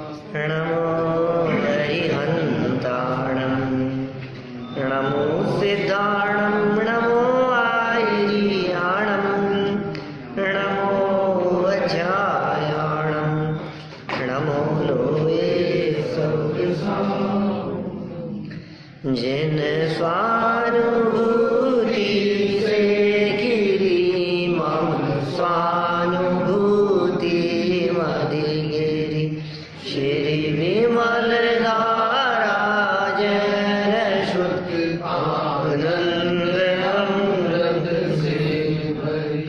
नमो हरिहन्ताणं नमो सिद्धाणं नमो आयर्याणं नमो वज्रायाणं नमो लोये जिन स्वानुभूति से गिरी मम स्वानुभूति मदिगिरि श्री विमल धारा जन शुद्ध आनंद अमृत से भरी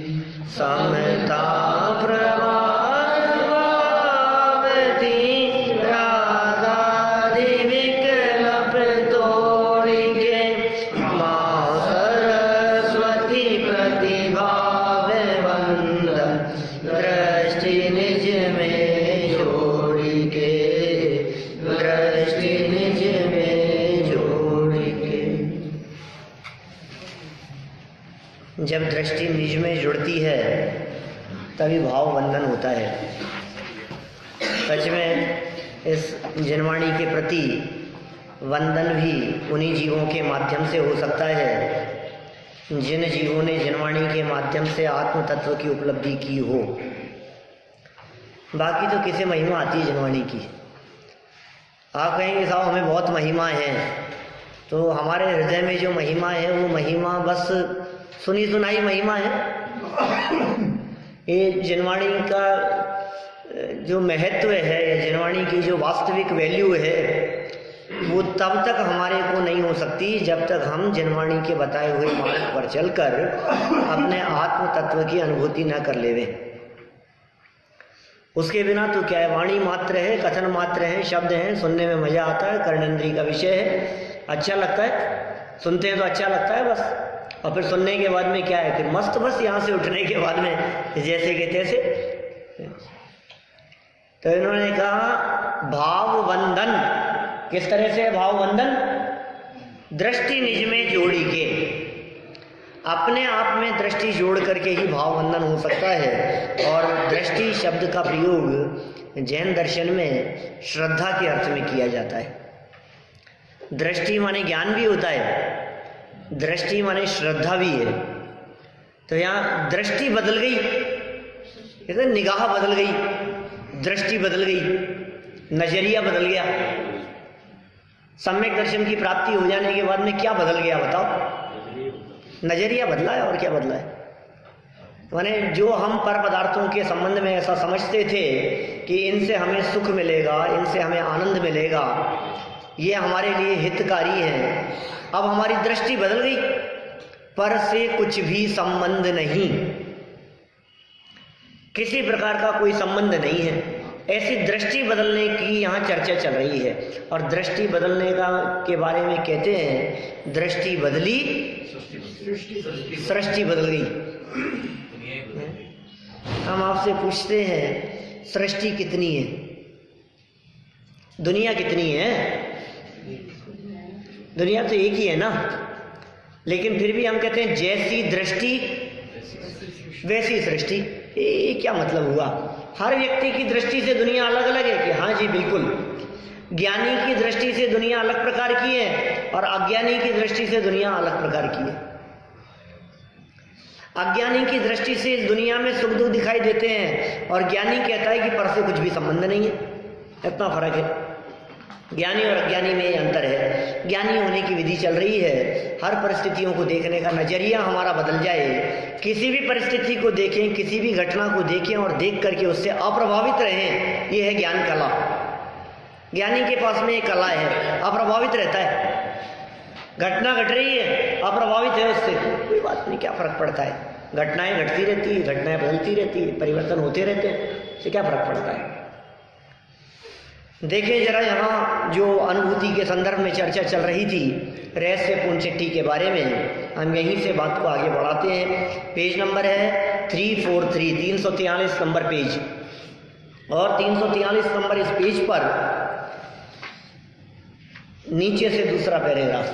समता प्रभावती राधादि विकल्प तोड़ के माँ सरस्वती प्रतिभा वंदन दृष्टि निज में जोड़ के दृष्टि निज में जोड़ के। जब दृष्टि निज में जुड़ती है तभी भाव बंधन होता है। सच में इस जनवाणी के प्रति वंदन भी उन्हीं जीवों के माध्यम से हो सकता है जिन जीवों ने जनवाणी के माध्यम से आत्म तत्व की उपलब्धि की हो। बाकी तो किसे महिमा आती है जनवाणी की। आप कहेंगे साहब हमें बहुत महिमा है, तो हमारे हृदय में जो महिमा है वो महिमा बस सुनी सुनाई महिमा है। ये जनवाणी का जो महत्व है या जनवाणी की जो वास्तविक वैल्यू है वो तब तक हमारे को नहीं हो सकती जब तक हम जनवाणी के बताए हुए मार्ग पर चलकर अपने आत्म तत्व की अनुभूति न कर लेवे। उसके बिना तो क्या है, वाणी मात्र है, कथन मात्र है, शब्द हैं, सुनने में मजा आता है, कर्णेंद्रिय का विषय है, अच्छा लगता है, सुनते हैं तो अच्छा लगता है बस। और फिर सुनने के बाद में क्या है, फिर मस्त बस यहाँ से उठने के बाद में जैसे के तैसे। तो इन्होंने कहा भाव बंधन किस तरह से है? भाव बंधन दृष्टि निज में जोड़ी के, अपने आप में दृष्टि जोड़ करके ही भाव बंधन हो सकता है। और दृष्टि शब्द का प्रयोग जैन दर्शन में श्रद्धा के अर्थ में किया जाता है। दृष्टि माने ज्ञान भी होता है, दृष्टि माने श्रद्धा भी है। तो यहाँ दृष्टि बदल गई, कहते निगाह बदल गई, दृष्टि बदल गई, नजरिया बदल गया। सम्यक दर्शन की प्राप्ति हो जाने के बाद में क्या बदल गया बताओ? नजरिया बदला है। और क्या बदला है? माने जो हम पर पदार्थों के संबंध में ऐसा समझते थे कि इनसे हमें सुख मिलेगा, इनसे हमें आनंद मिलेगा, ये हमारे लिए हितकारी है, अब हमारी दृष्टि बदल गई। पर से कुछ भी संबंध नहीं, किसी प्रकार का कोई संबंध नहीं है। ऐसी दृष्टि बदलने की यहाँ चर्चा चल रही है। और दृष्टि बदलने का के बारे में कहते हैं दृष्टि बदली सृष्टि बदल गई। हम आपसे पूछते हैं सृष्टि कितनी है, दुनिया कितनी है? दुनिया तो एक ही है ना, लेकिन फिर भी हम कहते हैं जैसी दृष्टि वैसी सृष्टि। ये क्या मतलब हुआ? हर व्यक्ति की दृष्टि से दुनिया अलग अलग है कि हाँ जी बिल्कुल। ज्ञानी की दृष्टि से दुनिया अलग प्रकार की है और अज्ञानी की दृष्टि से दुनिया अलग प्रकार की है। अज्ञानी की दृष्टि से इस दुनिया में सुख दुख दिखाई देते हैं और ज्ञानी कहता है कि पर से कुछ भी संबंध नहीं है। इतना फर्क है, ज्ञानी और अज्ञानी में अंतर है। ज्ञानी होने की विधि चल रही है, हर परिस्थितियों को देखने का नजरिया हमारा बदल जाए। किसी भी परिस्थिति को देखें, किसी भी घटना को देखें और देख करके उससे अप्रभावित रहें, ये है ज्ञान कला। ज्ञानी के पास में एक कला है, अप्रभावित रहता है। घटना घट रही है, अप्रभावित है उससे, कोई बात नहीं, क्या फर्क पड़ता है? घटनाएं घटती रहती है, घटनाएं बदलती रहती है, परिवर्तन होते रहते हैं, इससे क्या फर्क पड़ता है? देखें जरा यहाँ जो अनुभूति के संदर्भ में चर्चा चल रही थी रहस्यपूर्ण चिट्ठी के बारे में, हम यहीं से बात को आगे बढ़ाते हैं। पेज नंबर है 343, 343 नंबर पेज। और 343 नंबर इस पेज पर नीचे से दूसरा पैराग्राफ,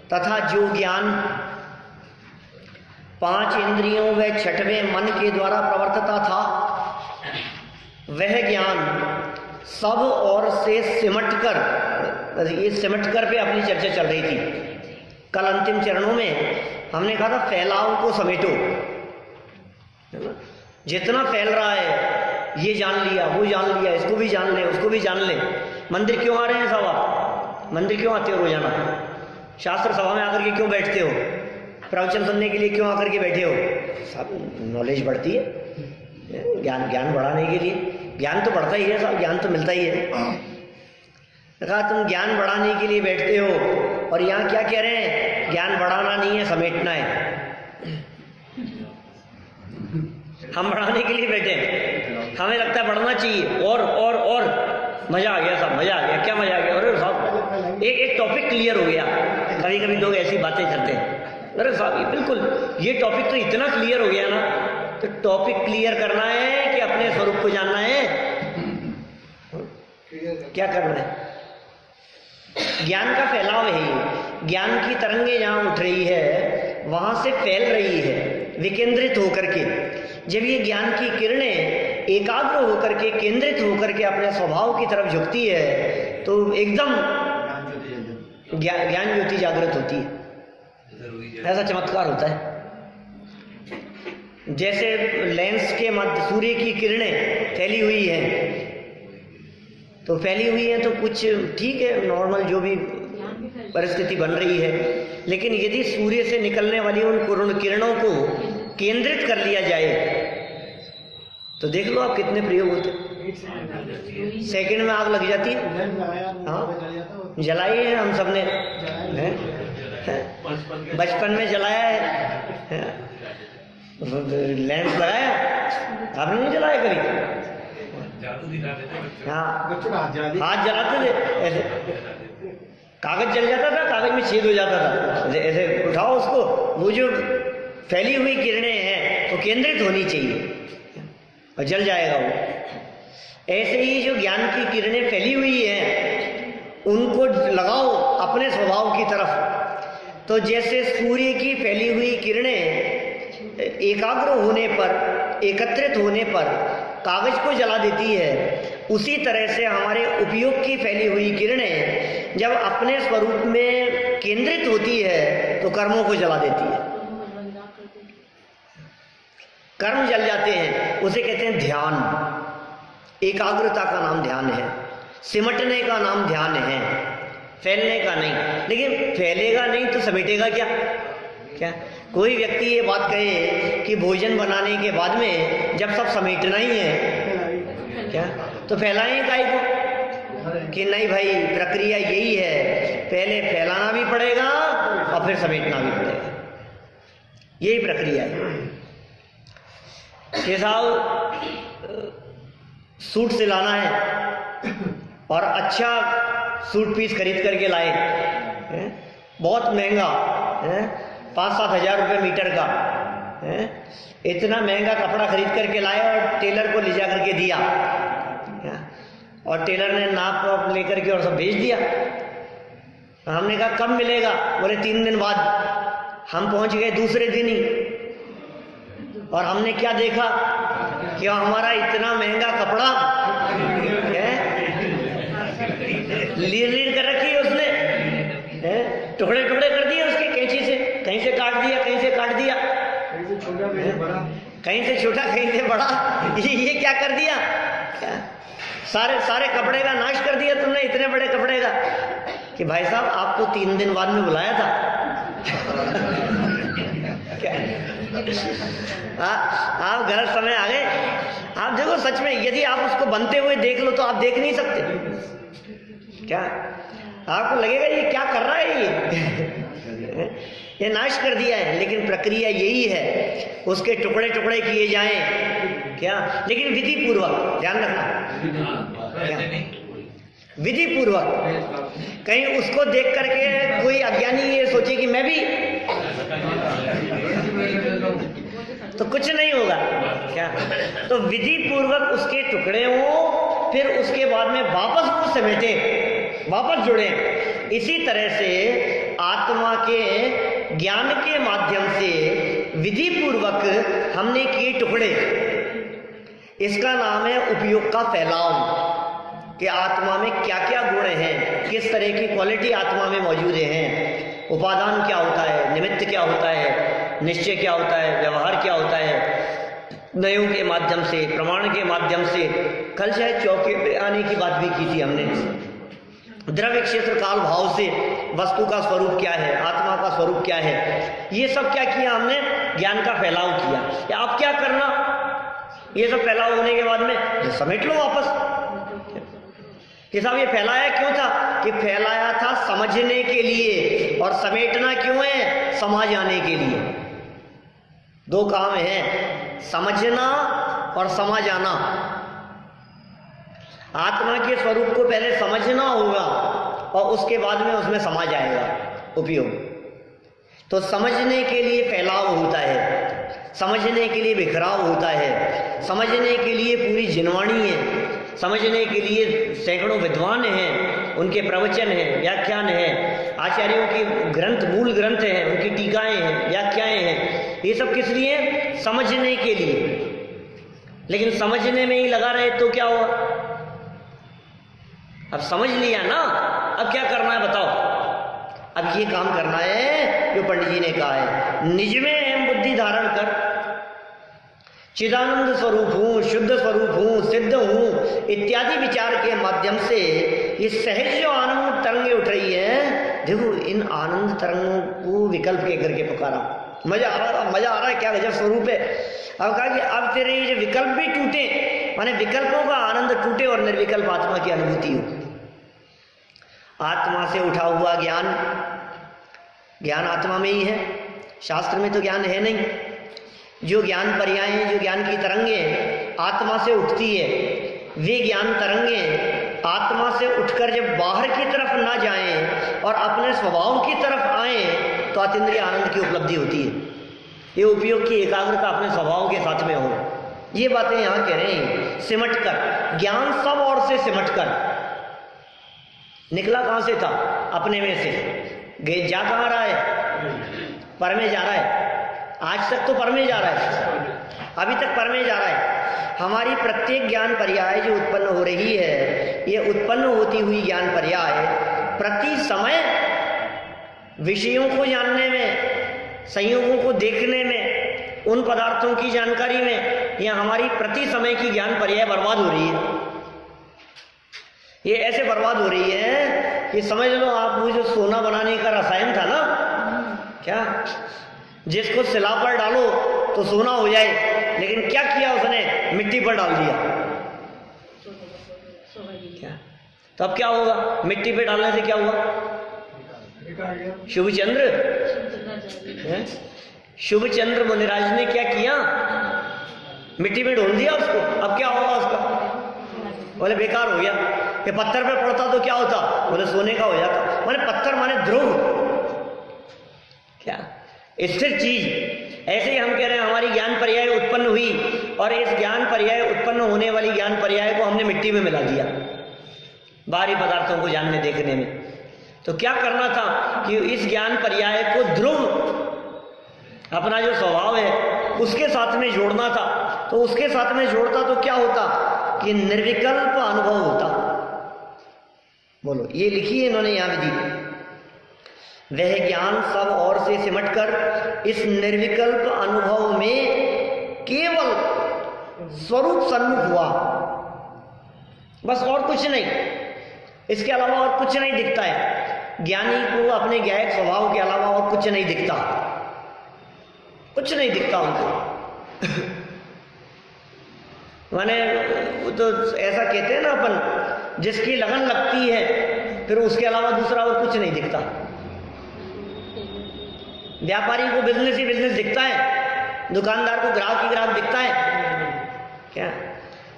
तथा जो ज्ञान 5 इंद्रियों व 6वें मन के द्वारा प्रवर्तता था, वह ज्ञान सब और से सिमट कर, ये सिमट कर पे अपनी चर्चा चल रही थी। कल अंतिम चरणों में हमने कहा था फैलाव को समेटो, है ना? जितना फैल रहा है, ये जान लिया, वो जान लिया, इसको भी जान ले, उसको भी जान ले। मंदिर क्यों आ रहे हैं साहब आप? मंदिर क्यों आते हो रोजाना? शास्त्र सभा में आकर के क्यों बैठते हो? प्रवचन सुनने के लिए क्यों आकर के बैठे हो? सब नॉलेज बढ़ती है, ज्ञान बढ़ाने के लिए। ज्ञान तो बढ़ता ही है साहब, ज्ञान तो मिलता ही है। कहा तुम ज्ञान बढ़ाने के लिए बैठते हो, और यहाँ क्या कह रहे हैं? ज्ञान बढ़ाना नहीं है, समेटना है। हम बढ़ाने के लिए बैठे हैं, हमें लगता है बढ़ना चाहिए, और मजा आ गया साहब, मजा आ गया। क्या मजा आ गया? अरे साहब एक टॉपिक क्लियर हो गया। कभी कभी लोग ऐसी बातें करते हैं, अरे साहब ये बिल्कुल ये टॉपिक तो इतना क्लियर हो गया ना। तो टॉपिक क्लियर करना है कि अपने स्वरूप को जानना है? क्या करना है? ज्ञान का फैलाव है ये। ज्ञान की तरंगे जहां उठ रही है, वहां से फैल रही है विकेंद्रित होकर के। जब ये ज्ञान की किरणें एकाग्र होकर के, केंद्रित होकर के अपने स्वभाव की तरफ झुकती है, तो एकदम ज्ञान ज्योति जागृत होती है। ऐसा चमत्कार होता है। जैसे लेंस के मध्य सूर्य की किरणें फैली हुई हैं, तो फैली हुई है तो कुछ ठीक है, नॉर्मल जो भी परिस्थिति बन रही है। लेकिन यदि सूर्य से निकलने वाली उन किरणों को केंद्रित कर लिया जाए, तो देख लो आप कितने प्रयोग होते। सेकंड में आग लग जाती है। हाँ, जलाई है हम सबने, बचपन में जलाया है, लैंप लगाया, आपने नहीं जलाया कभी? हाँ, हाथ जलाते थे ऐसे, कागज जल जाता था, कागज में छेद हो जाता था, ऐसे उठाओ उसको, वो जो फैली हुई किरणें हैं वो केंद्रित होनी चाहिए और जल जाएगा वो। ऐसे ही जो ज्ञान की किरणें फैली हुई हैं, उनको लगाओ अपने स्वभाव की तरफ। तो जैसे सूर्य की फैली हुई किरणें एकाग्र होने पर, एकत्रित होने पर कागज को जला देती है, उसी तरह से हमारे उपयोग की फैली हुई किरणें जब अपने स्वरूप में केंद्रित होती है, तो कर्मों को जला देती है। कर्म जल जाते हैं, उसे कहते हैं ध्यान। एकाग्रता का नाम ध्यान है, सिमटने का नाम ध्यान है, फैलने का नहीं। लेकिन फैलेगा नहीं तो समेटेगा क्या? क्या कोई व्यक्ति ये बात कहे कि भोजन बनाने के बाद में जब सब समेटना ही है, क्या तो फैलाएं काहे को? कि नहीं भाई, प्रक्रिया यही है, पहले फैलाना भी पड़ेगा और फिर समेटना भी पड़ेगा। यही प्रक्रिया है। कि साहब सूट सिलाना है और अच्छा सूट पीस खरीद करके लाए, बहुत महंगा है, 5-7 हज़ार रुपये मीटर का है। इतना महंगा कपड़ा खरीद करके लाए और टेलर को ले जा करके दिया, और टेलर ने नाप वाप लेकर के और सब भेज दिया। हमने कहा कब मिलेगा? बोले 3 दिन बाद। हम पहुंच गए दूसरे दिन ही, और हमने क्या देखा कि हमारा इतना महंगा कपड़ा लीर कर रखी है उसने, टुकड़े टुकड़े कर दिए उसके कैंची से, कहीं से काट दिया, कहीं से काट दिया, कहीं से छोटा कहीं से बड़ा। ये क्या कर दिया? सारे कपड़े का नाश कर दिया तुमने, इतने बड़े कपड़े का। कि भाई साहब आपको 3 दिन बाद में बुलाया था। क्या आप गलत समय आ गए। आप देखो, सच में यदि आप उसको बनते हुए देख लो तो आप देख नहीं सकते। क्या आपको लगेगा ये क्या कर रहा है, ये नाश कर दिया है। लेकिन प्रक्रिया यही है, उसके टुकड़े टुकड़े किए जाएं, क्या, लेकिन विधि पूर्वक। ध्यान रखना, क्या विधि पूर्वक। कहीं उसको देख करके कोई अज्ञानी ये सोचे कि मैं भी, तो कुछ नहीं होगा। क्या तो विधि पूर्वक उसके टुकड़े हो, फिर उसके बाद में वापस वो समेटे, वापस जुड़े। इसी तरह से आत्मा के ज्ञान के माध्यम से विधि पूर्वक हमने किए टुकड़े, इसका नाम है उपयोग का फैलाव। कि आत्मा में क्या क्या गुण हैं, किस तरह की क्वालिटी आत्मा में मौजूद हैं, उपादान क्या होता है, निमित्त क्या होता है, निश्चय क्या होता है, व्यवहार क्या होता है, नयों के माध्यम से, प्रमाण के माध्यम से। कल शायद चौके पे आने की बात भी की थी हमने। द्रव्य क्षेत्र काल भाव से वस्तु का स्वरूप क्या है, आत्मा का स्वरूप क्या है, ये सब क्या किया हमने, ज्ञान का फैलाव किया। अब क्या करना, ये सब फैलाव होने के बाद में समेट लो वापस। ये सब ये फैलाया क्यों था, कि फैलाया था समझने के लिए, और समेटना क्यों है, समझ आने के लिए। दो काम है, समझना और समझ आना। आत्मा के स्वरूप को पहले समझना होगा और उसके बाद में उसमें समझ आएगा उपयोग। तो समझने के लिए फैलाव होता है, समझने के लिए बिखराव होता है, समझने के लिए पूरी जिनवाणी है, समझने के लिए सैकड़ों विद्वान हैं, उनके प्रवचन हैं, व्याख्यान हैं, आचार्यों के ग्रंथ, मूल ग्रंथ हैं, उनकी टीकाएं हैं, व्याख्याएं हैं। ये सब किस लिए, समझने के लिए। लेकिन समझने में ही लगा रहे तो क्या हुआ, अब समझ लिया ना, अब क्या करना है बताओ। अब ये काम करना है जो पंडित जी ने कहा है, निज में अहम बुद्धि धारण कर, चिदानंद स्वरूप हूँ, शुद्ध स्वरूप हूँ, सिद्ध हूँ इत्यादि विचार के माध्यम से ये सहज जो आनंद तरंगे उठ रही है, देखो इन आनंद तरंगों को विकल्प के करके पुकारा। मजा आ रहा है, क्या गजब स्वरूप है। अब कहा कि अब तेरे ये जो विकल्प भी टूटे, माने विकल्पों का आनंद टूटे और निर्विकल्प आत्मा की अनुभूति हो। आत्मा से उठा हुआ ज्ञान, ज्ञान आत्मा में ही है, शास्त्र में तो ज्ञान है नहीं। जो ज्ञान पर्याय, जो ज्ञान की तरंगें आत्मा से उठती है, वे ज्ञान तरंगें आत्मा से उठकर जब बाहर की तरफ ना जाएं और अपने स्वभाव की तरफ आएं तो अतीन्द्रिय आनंद की उपलब्धि होती है। ये उपयोग की एकाग्रता अपने स्वभाव के साथ में हो। ये बातें यहाँ कह रहे हैं, सिमट कर, ज्ञान सब ओर से सिमट कर। निकला कहाँ से था, अपने में से। जा कहाँ रहा है, पर में जा रहा है। आज तक तो पर में जा रहा है, अभी तक पर में जा रहा है। हमारी प्रत्येक ज्ञान पर्याय जो उत्पन्न हो रही है, ये उत्पन्न होती हुई ज्ञान पर्याय प्रति समय विषयों को जानने में, संयोगों को देखने में, उन पदार्थों की जानकारी में, यह हमारी प्रति समय की ज्ञान पर्याय बर्बाद हो रही है। ये ऐसे बर्बाद हो रही है कि समझ लो आप, वो जो सोना बनाने का रसायन था ना, क्या, जिसको सिला पर डालो तो सोना हो जाए, लेकिन क्या किया उसने, मिट्टी पर डाल दिया। क्या, तो अब क्या होगा, मिट्टी पे डालने से क्या हुआ, शुभचंद्र, शुभचंद्र मुनिराज ने क्या किया, मिट्टी में ढोल दिया उसको। अब क्या होगा उसका, बोले बेकार हो गया। कि पत्थर पे पड़ता तो क्या होता, बोले सोने का हो जाता। माने पत्थर माने ध्रुव, क्या स्थिर चीज। ऐसे ही हम कह रहे हैं हमारी ज्ञान पर्याय उत्पन्न हुई और इस ज्ञान पर्याय उत्पन्न होने वाली ज्ञान पर्याय को हमने मिट्टी में मिला दिया बाहरी पदार्थों को जानने देखने में। तो क्या करना था कि इस ज्ञान पर्याय को ध्रुव, अपना जो स्वभाव है उसके साथ में जोड़ना था। तो उसके साथ में जोड़ता तो क्या होता कि निर्विकल्प अनुभव होता। बोलो, ये लिखी है इन्होंने यहां विधि। वह ज्ञान सब ओर से सिमटकर इस निर्विकल्प अनुभव में केवल स्वरूप सन्मुख हुआ, बस और कुछ नहीं, इसके अलावा और कुछ नहीं दिखता है। ज्ञानी को अपने ज्ञायक स्वभाव के अलावा और कुछ नहीं दिखता, कुछ नहीं दिखता उनको। माने वो तो ऐसा कहते हैं ना अपन, जिसकी लगन लगती है फिर उसके अलावा दूसरा और कुछ नहीं दिखता। व्यापारी को बिजनेस ही बिजनेस दिखता है, दुकानदार को ग्राहक ही ग्राहक दिखता है। क्या,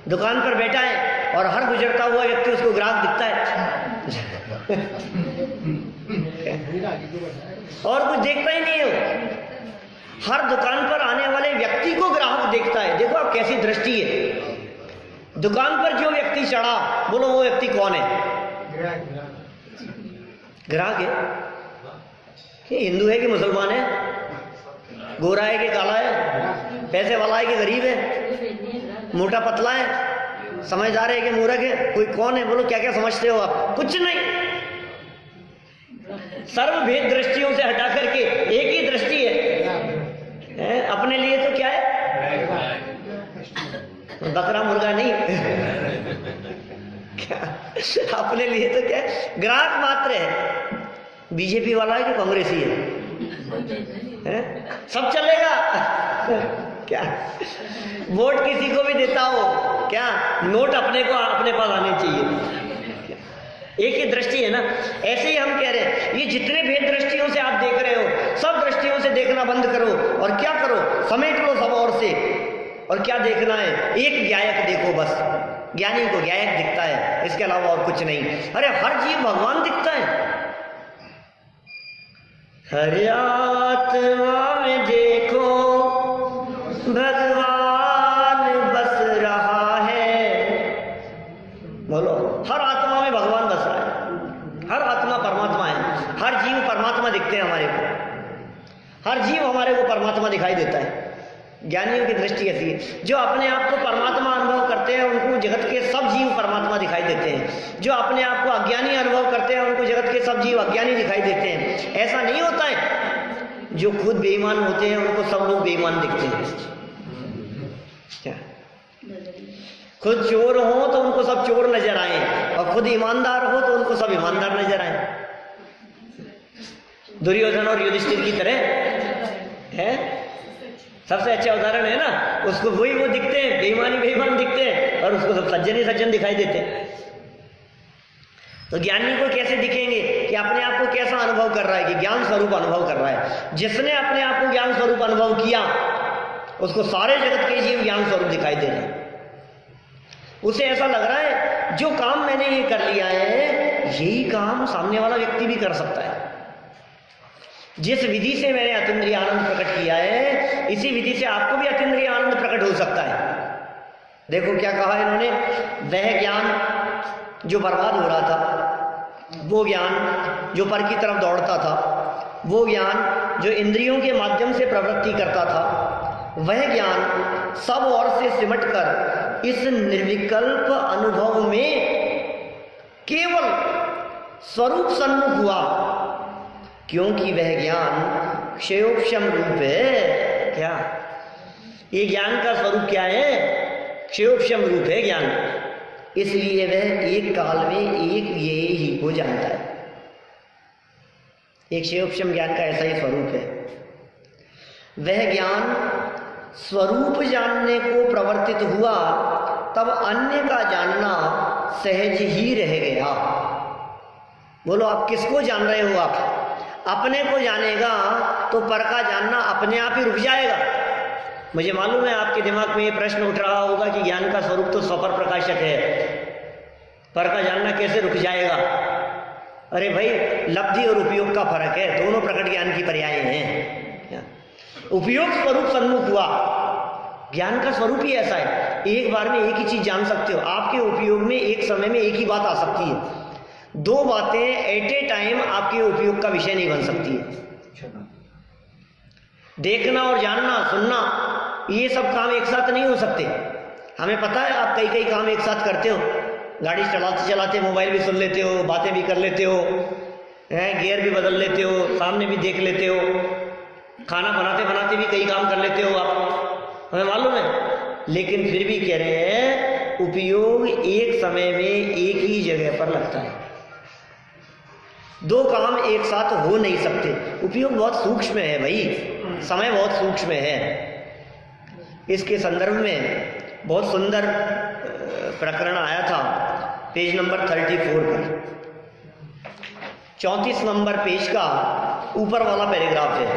दुकान पर बैठा है और हर गुजरता हुआ व्यक्ति उसको ग्राहक दिखता है। और कुछ देखता ही नहीं है वो, हर दुकान पर आने वाले व्यक्ति को ग्राहक देखता है। देखो आप कैसी दृष्टि है। दुकान पर जो व्यक्ति चढ़ा, बोलो वो व्यक्ति कौन है, ग्राहक है। कि हिंदू है कि मुसलमान है, गोरा है कि काला है, पैसे वाला है कि गरीब है, मोटा पतला है, समझदार है कि मूर्ख है? कोई कौन है? बोलो क्या क्या समझते हो आप? कुछ नहीं। सर्वभेद दृष्टियों से हटा करके एक ही दृष्टि है। अपने लिए तो क्या है? बकरा मुर्गा नहीं। क्या अपने लिए तो क्या है? ग्राहक मात्र है। बीजेपी वाला है कि कांग्रेसी है? सब चलेगा। क्या वोट किसी को भी देता हो, क्या नोट अपने को अपने पास आने चाहिए। एक ही दृष्टि है ना। ऐसे ही हम कह रहे हैं ये जितने भेद दृष्टियों से आप देख रहे हो, सब दृष्टियों से देखना बंद करो और क्या करो, समेट लो सब और से। और क्या देखना है? एक ज्ञायक देखो बस। ज्ञानी को ज्ञायक दिखता है, इसके अलावा और कुछ नहीं। अरे हर जीव भगवान दिखता है। हर आत्मा में देखो भगवान बस रहा है। बोलो, हर आत्मा में भगवान बस रहा है। हर आत्मा परमात्मा है। हर जीव परमात्मा दिखते हैं हमारे को। हर जीव हमारे को परमात्मा दिखाई देता है। ज्ञानियों की दृष्टि ऐसी है। जो अपने आप को परमात्मा अनुभव करते हैं उनको जगत के सब जीव परमात्मा दिखाई देते हैं। जो अपने आप को अज्ञानी अनुभव करते हैं उनको जगत के सब जीव अज्ञानी दिखाई देते हैं। ऐसा नहीं होता है। जो खुद बेईमान होते हैं उनको सब लोग बेईमान दिखते हैं। क्या खुद चोर हो तो उनको सब चोर नजर आए, और खुद ईमानदार हो तो उनको सब ईमानदार नजर आए। दुर्योधन और युधिष्ठिर की तरह है। सबसे अच्छा उदाहरण है ना। उसको वही वो दिखते हैं, बेईमानी बेईमान दिखते हैं, और उसको सब सज्जन ही सज्जन दिखाई देते हैं। तो ज्ञानी को कैसे दिखेंगे कि अपने आप को कैसा अनुभव कर रहा है, कि ज्ञान स्वरूप अनुभव कर रहा है। जिसने अपने आप को ज्ञान स्वरूप अनुभव किया उसको सारे जगत के जीव ज्ञान स्वरूप दिखाई दे रहे हैं। उसे ऐसा लग रहा है जो काम मैंने ये कर लिया है यही काम सामने वाला व्यक्ति भी कर सकता है। जिस विधि से मैंने अतीन्द्रिय आनंद प्रकट किया है इसी विधि से आपको भी अतीन्द्रिय आनंद प्रकट हो सकता है। देखो क्या कहा इन्होंने, वह ज्ञान जो बर्बाद हो रहा था, वो ज्ञान जो पर की तरफ दौड़ता था, वो ज्ञान जो इंद्रियों के माध्यम से प्रवृत्ति करता था, वह ज्ञान सब ओर से सिमटकर इस निर्विकल्प अनुभव में केवल स्वरूप सन्मुख हुआ, क्योंकि वह ज्ञान क्षयोक्षम रूप है। क्या ये ज्ञान का स्वरूप क्या है? क्षयोक्षम रूप है ज्ञान। इसलिए वह एक काल में एक ये ही हो जानता है। एक क्षयोक्षम ज्ञान का ऐसा ही स्वरूप है। वह ज्ञान स्वरूप जानने को प्रवर्तित हुआ तब अन्य का जानना सहज ही रह गया। बोलो आप किसको जान रहे हो? आप अपने को जानेगा तो पर का जानना अपने आप ही रुक जाएगा। मुझे मालूम है आपके दिमाग में ये प्रश्न उठ रहा होगा कि ज्ञान का स्वरूप तो स्वपर प्रकाशक है, पर का जानना कैसे रुक जाएगा? अरे भाई, लब्धि और उपयोग का फर्क है, दोनों प्रकट ज्ञान की पर्याय हैं। उपयोग स्वरूप सन्मुख हुआ, ज्ञान का स्वरूप ही ऐसा है, एक बार में एक ही चीज जान सकते हो। आपके उपयोग में एक समय में एक ही बात आ सकती है, दो बातें एट ए टाइम आपके उपयोग का विषय नहीं बन सकती है। देखना और जानना, सुनना, ये सब काम एक साथ नहीं हो सकते। हमें पता है आप कई कई काम एक साथ करते हो। गाड़ी चलाते चलाते मोबाइल भी सुन लेते हो, बातें भी कर लेते हो, गियर भी बदल लेते हो, सामने भी देख लेते हो, खाना बनाते बनाते भी कई काम कर लेते हो आप, हमें मालूम है। लेकिन फिर भी कह रहे हैं उपयोग एक समय में एक ही जगह पर लगता है। दो काम एक साथ हो नहीं सकते। उपयोग बहुत सूक्ष्म है भाई, समय बहुत सूक्ष्म है। इसके संदर्भ में बहुत सुंदर प्रकरण आया था पेज नंबर 34 पर। 34 नंबर पेज का ऊपर वाला पैराग्राफ है।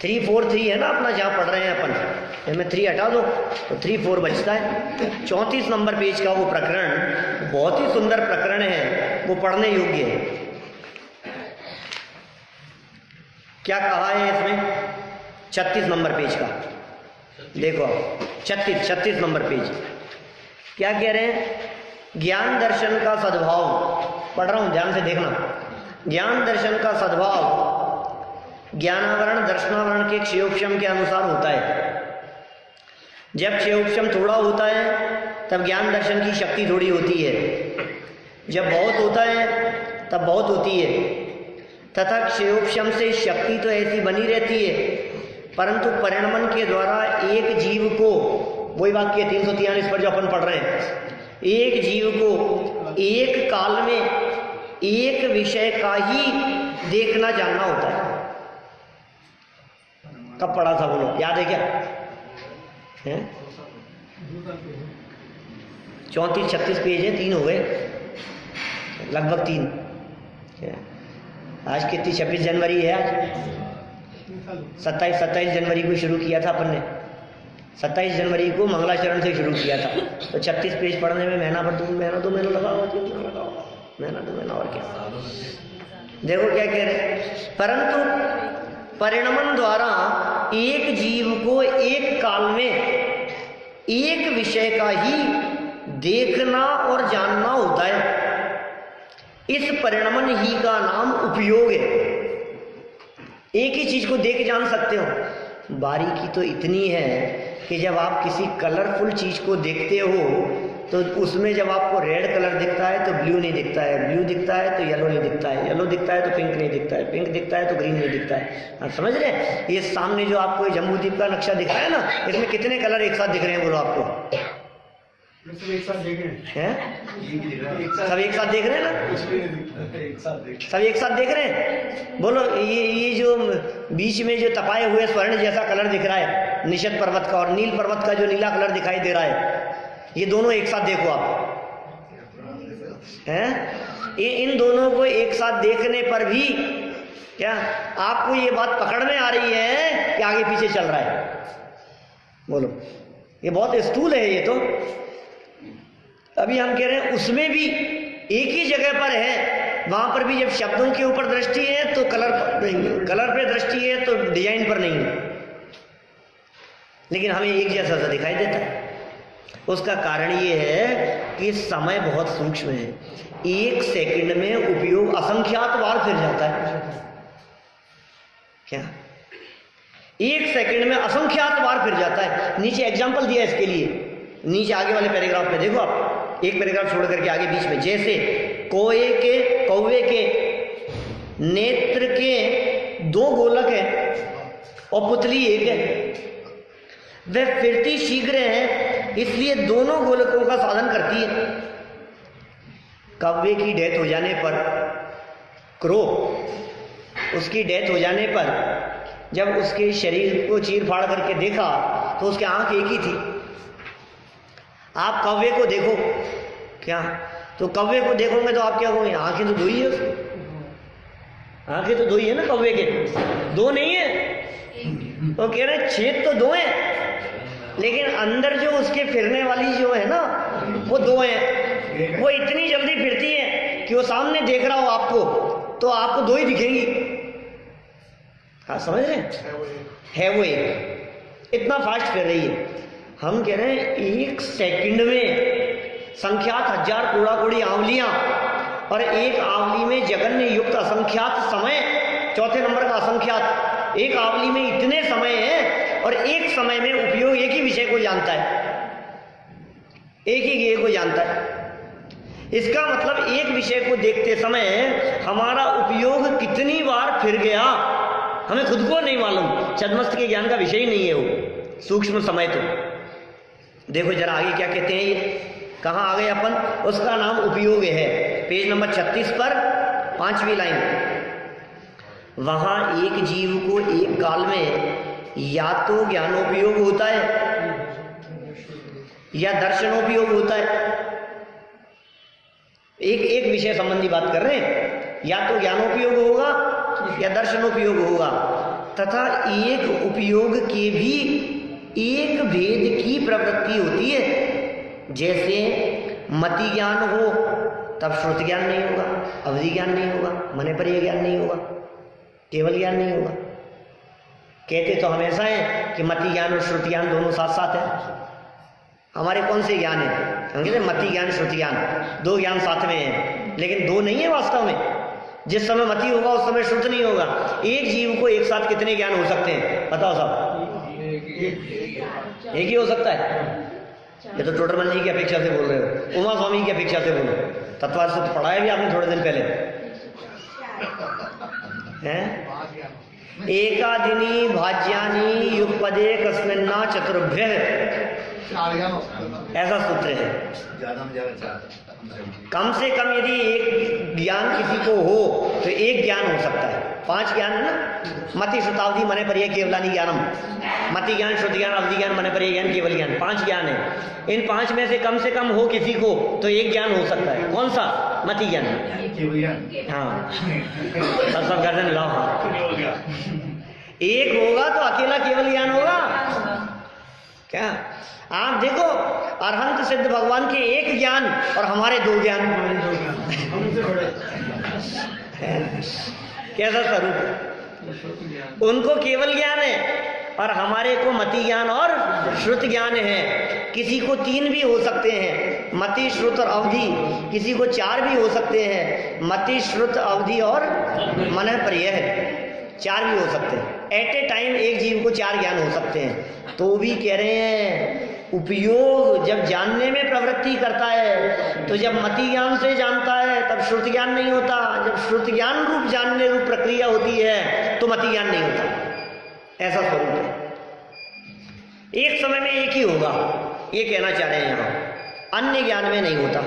343 है ना अपना, जहाँ पढ़ रहे हैं अपन, मैं 3 हटा दो तो 34 बचता है। 34 नंबर पेज का वो प्रकरण बहुत ही सुंदर प्रकरण है, वो पढ़ने योग्य है। क्या कहा है इसमें? 36 नंबर पेज का देखो, 36 नंबर पेज क्या कह रहे हैं? ज्ञान दर्शन का सद्भाव, पढ़ रहा हूं ध्यान से देखना। ज्ञान दर्शन का सद्भाव ज्ञानावरण दर्शनावरण के क्षयोक्षम के अनुसार होता है। जब क्षयोक्षम थोड़ा होता है तब ज्ञान दर्शन की शक्ति थोड़ी होती है। जब बहुत होता है तब बहुत होती है। तथा क्षयोपशम से शक्ति तो ऐसी बनी रहती है, परंतु परिणमन के द्वारा एक जीव को, वही वाक्य 343 पर जो अपन पढ़ रहे हैं, एक जीव को एक काल में एक विषय का ही देखना जानना होता है। कब पढ़ा था बोलो, याद है क्या? है 34-36 पेज है, 3 हो गए लगभग 3। आज कितनी 26 जनवरी है? आज 27 जनवरी को शुरू किया था अपन ने। 27 जनवरी को मंगलाचरण से शुरू किया था, तो 36 पेज पढ़ने में महीना भर, 2 महीना 2 महीना लगा हुआ, 3 महीना लगा हुआ, महीना 2 महीना, और क्या। देखो क्या कह रहे हैं, परंतु परिणमन द्वारा एक जीव को एक काल में एक विषय का ही देखना और जानना होता है। इस परिणमन ही का नाम उपयोग है। एक ही चीज को देख जान सकते हो। बारीकी तो इतनी है कि जब आप किसी कलरफुल चीज को देखते हो तो उसमें जब आपको रेड कलर दिखता है तो ब्लू नहीं दिखता है, ब्लू दिखता है तो येलो नहीं दिखता है, येलो दिखता है तो पिंक नहीं दिखता है, पिंक दिखता है तो ग्रीन नहीं दिखता है। आप समझ रहे हैं? ये सामने जो आपको जम्बूद्वीप का नक्शा दिख रहा है ना, इसमें कितने कलर एक साथ दिख रहे हैं बोलो आपको? सब एक साथ देख रहे हैं? सब एक साथ देख रहे हैं ना? सब एक साथ देख रहे हैं। बोलो ये जो बीच में जो तपाए हुए स्वर्ण जैसा कलर दिख रहा है निषद पर्वत का, और नील पर्वत का जो नीला कलर दिखाई दे रहा है, ये दोनों एक साथ देखो आप, हैं? इन दोनों को एक साथ देखने पर भी क्या आपको ये बात पकड़ में आ रही है कि आगे पीछे चल रहा है? बोलो, ये बहुत स्थूल है ये तो। अभी हम कह रहे हैं उसमें भी एक ही जगह पर है, वहां पर भी जब शब्दों के ऊपर दृष्टि है तो कलर पर नहीं है, कलर पे दृष्टि है तो डिजाइन पर नहीं है, लेकिन हमें एक जैसा सा दिखाई देता है। उसका कारण ये है कि समय बहुत सूक्ष्म है। 1 सेकंड में उपयोग असंख्यात बार फिर जाता है। क्या 1 सेकंड में असंख्यात बार फिर जाता है? नीचे एग्जाम्पल दिया इसके लिए, नीचे आगे वाले पैराग्राफ में देखो आप, एक पैराग्राफ छोड़ करके आगे बीच में, जैसे कौवे के नेत्र के 2 गोलक है और पुतली एक है, वह फिरती शीघ्र है इसलिए दोनों गोलकों का साधन करती है। कौवे की डेथ हो जाने पर, क्रो, उसकी डेथ हो जाने पर जब उसके शरीर को चीर फाड़ करके देखा तो उसकी आंख एक ही थी। आप कौवे को देखो, क्या तो कौवे को देखोगे तो आप क्या कहोगे? आंखें तो 2 ही है उसकी, आंखें तो 2 ही है ना कौवे के, 2 नहीं है। तो कह रहे छेद तो 2 हैं, लेकिन अंदर जो उसके फिरने वाली जो है ना वो 2 हैं। वो इतनी जल्दी फिरती है कि वो सामने देख रहा हो आपको तो आपको 2 ही दिखेंगी। हाँ, समझ रहे हैं? है वो एक, इतना फास्ट फिर रही है। हम कह रहे हैं 1 सेकंड में संख्यात 1000 कोड़ा कोड़ी आंवलियां, और एक आंवली में जगन्य युक्त असंख्यात समय, 4थे नंबर का असंख्यात, एक आंवली में इतने समय है और एक समय में उपयोग एक ही विषय को जानता है, एक ही गेय को जानता है। इसका मतलब एक विषय को देखते समय हमारा उपयोग कितनी बार फिर गया हमें खुद को नहीं मालूम। छद्मस्त के ज्ञान का विषय ही नहीं है वो सूक्ष्म समय। तो देखो जरा आगे क्या कहते हैं, ये कहाँ आ गए अपन? उसका नाम उपयोग है, पेज नंबर 36 पर 5वीं लाइन। वहां एक जीव को एक काल में या तो ज्ञानोपयोग होता है या दर्शनोपयोग होता है। एक विषय संबंधी बात कर रहे हैं, या तो ज्ञानोपयोग होगा या दर्शनोपयोग होगा, तथा एक उपयोग के भी एक भेद की प्रवृत्ति होती है। जैसे मति ज्ञान हो तब श्रुति ज्ञान नहीं होगा, अवधि ज्ञान नहीं होगा, मने पर यह ज्ञान नहीं होगा, केवल ज्ञान नहीं होगा। कहते तो हमेशा है कि मति ज्ञान और श्रुति ज्ञान दोनों साथ साथ है। हमारे कौन से ज्ञान है? हम कहते हैं मति ज्ञान श्रुति ज्ञान, 2 ज्ञान साथ में है, लेकिन 2 नहीं है वास्तव में। जिस समय मति होगा उस समय श्रुत नहीं होगा। एक जीव को एक साथ कितने ज्ञान हो सकते हैं बताओ साहब? एक ही हो सकता है। ये तो टोडरमल जी की अपेक्षा से बोल रहे हो, उमा स्वामी की अपेक्षा से बोलो। तत्वार्थ तो पढ़ा है भी आपने थोड़े दिन पहले, हैं? एकादिनी भाज्यानी युगपदे कस्मिन्ना चतुर्भ्य, ऐसा सूत्र है। कम से कम यदि एक ज्ञान किसी को हो तो एक ज्ञान हो सकता है। 5 ज्ञान है ना, मति श्रुतावधि मने पर्याय केवलानि ज्ञानम, मति ज्ञान, श्रुति ज्ञान, अवधि ज्ञान, मने पर्याय ज्ञान, केवल ज्ञान, 5 ज्ञान है। इन 5 में से कम हो किसी को तो एक ज्ञान हो सकता है। कौन सा? मति ज्ञान। हाँ, सब गर्दन लाओ। हाँ, एक होगा तो अकेला केवल ज्ञान होगा क्या? आप देखो, अरहंत सिद्ध भगवान के एक ज्ञान और हमारे 2 ज्ञान, कैसा स्वरूप है? उनको केवल ज्ञान है और हमारे को मति ज्ञान और श्रुत ज्ञान है। किसी को 3 भी हो सकते हैं, मति, श्रुत और अवधि। किसी को 4 भी हो सकते हैं, मति, श्रुत, अवधि और मन पर्याय, 4 भी हो सकते हैं। एट ए टाइम एक जीव को 4 ज्ञान हो सकते हैं। तो भी कह रहे हैं उपयोग जब जानने में प्रवृत्ति करता है तो जब मति ज्ञान से जानता है तब श्रुत ज्ञान नहीं होता, जब श्रुत ज्ञान रूप जानने रूप प्रक्रिया होती है तो मति ज्ञान नहीं होता। ऐसा स्वरूप है। एक समय में एक ही होगा, ये कहना चाह रहे हैं यहाँ, अन्य ज्ञान में नहीं होता।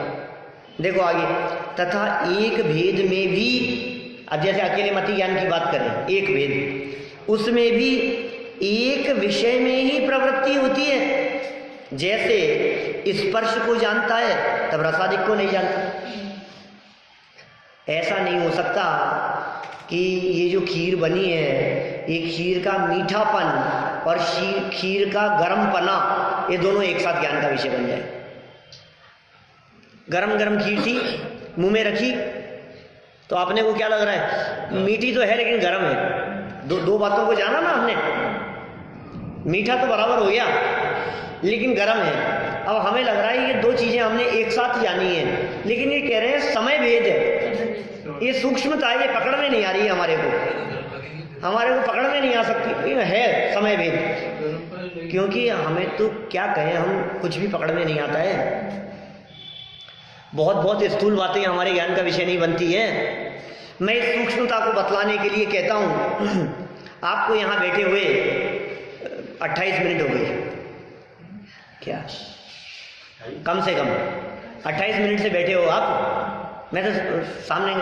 देखो आगे, तथा एक भेद में भी, अब जैसे अकेले मति ज्ञान की बात करें, एक भेद, उसमें भी एक विषय में ही प्रवृत्ति होती है। जैसे स्पर्श को जानता है तब रसादिक को नहीं जानता। ऐसा नहीं हो सकता कि ये जो खीर बनी है, ये खीर का मीठापन और खीर का गर्मपना, ये दोनों एक साथ ज्ञान का विषय बन जाए। गरम गरम खीर थी, मुंह में रखी तो आपने को क्या लग रहा है? मीठी तो है लेकिन गर्म है। दो बातों को जाना ना आपने, मीठा तो बराबर हो गया लेकिन गर्म है। अब हमें लग रहा है ये 2 चीजें हमने एक साथ जानी है, लेकिन ये कह रहे हैं समय भेद है। ये सूक्ष्मता ये पकड़ में नहीं आ रही है हमारे को पकड़ में नहीं आ सकती है समय भेद, क्योंकि हमें तो क्या कहें, हम कुछ भी पकड़ में नहीं आता है। बहुत स्थूल बातें हमारे ज्ञान का विषय नहीं बनती है। मैं इस सूक्ष्मता को बतलाने के लिए कहता हूं, आपको यहां बैठे हुए 28 मिनट हो गए क्या? कम से कम 28 मिनट से बैठे हो आप। मैं तो सामने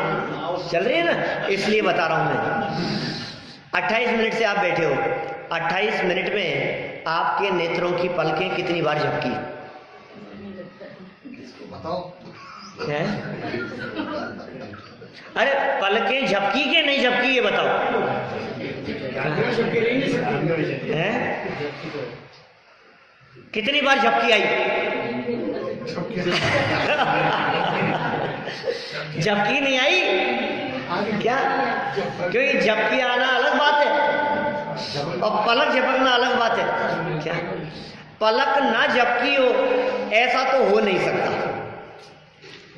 चल रही है ना, इसलिए बता रहा हूं मैं। 28 मिनट से आप बैठे हो। 28 मिनट में आपके नेत्रों की पलकें कितनी बार झपकी है? अरे पलकें झपकी के नहीं झपकी ये बताओ है? कितनी बार झपकी आई? झपकी नहीं आई क्या? क्योंकि झपकी आना अलग बात है और पलक झपकना अलग बात है क्या? पलक ना झपकी हो ऐसा तो हो नहीं सकता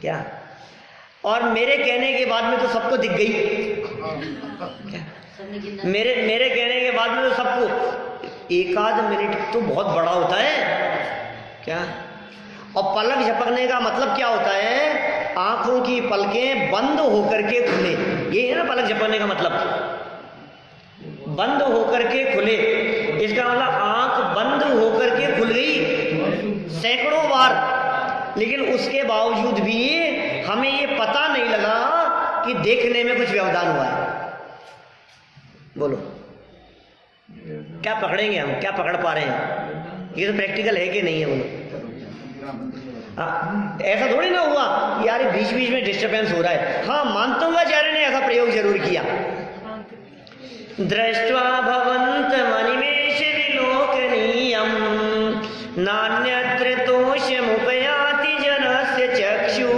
क्या? और मेरे कहने के बाद में तो सबको दिख गई क्या? मेरे कहने के बाद में तो सबको, 1 मिनट तो बहुत बड़ा होता है क्या? और पलक झपकने का मतलब क्या होता है? आंखों की पलकें बंद होकर के खुले, ये है ना पलक झपकने का मतलब, बंद होकर के खुले। इसका मतलब आंख बंद होकर के खुल गई सैकड़ों बार, लेकिन उसके बावजूद भी हमें ये पता नहीं लगा कि देखने में कुछ व्यवधान हुआ है। बोलो क्या पकड़ेंगे हम, क्या पकड़ पा रहे हैं? ये तो प्रैक्टिकल है कि नहीं है? बोलो ऐसा थोड़ी ना हुआ यार बीच बीच में डिस्टर्बेंस हो रहा है। हाँ मानता हूँ आचार्य ने ऐसा प्रयोग जरूर किया। दृष्ट्वा भवन्त मनिमेष विलोकनीयम नान्यत्र तोषमुपयाति जनस्य चक्षु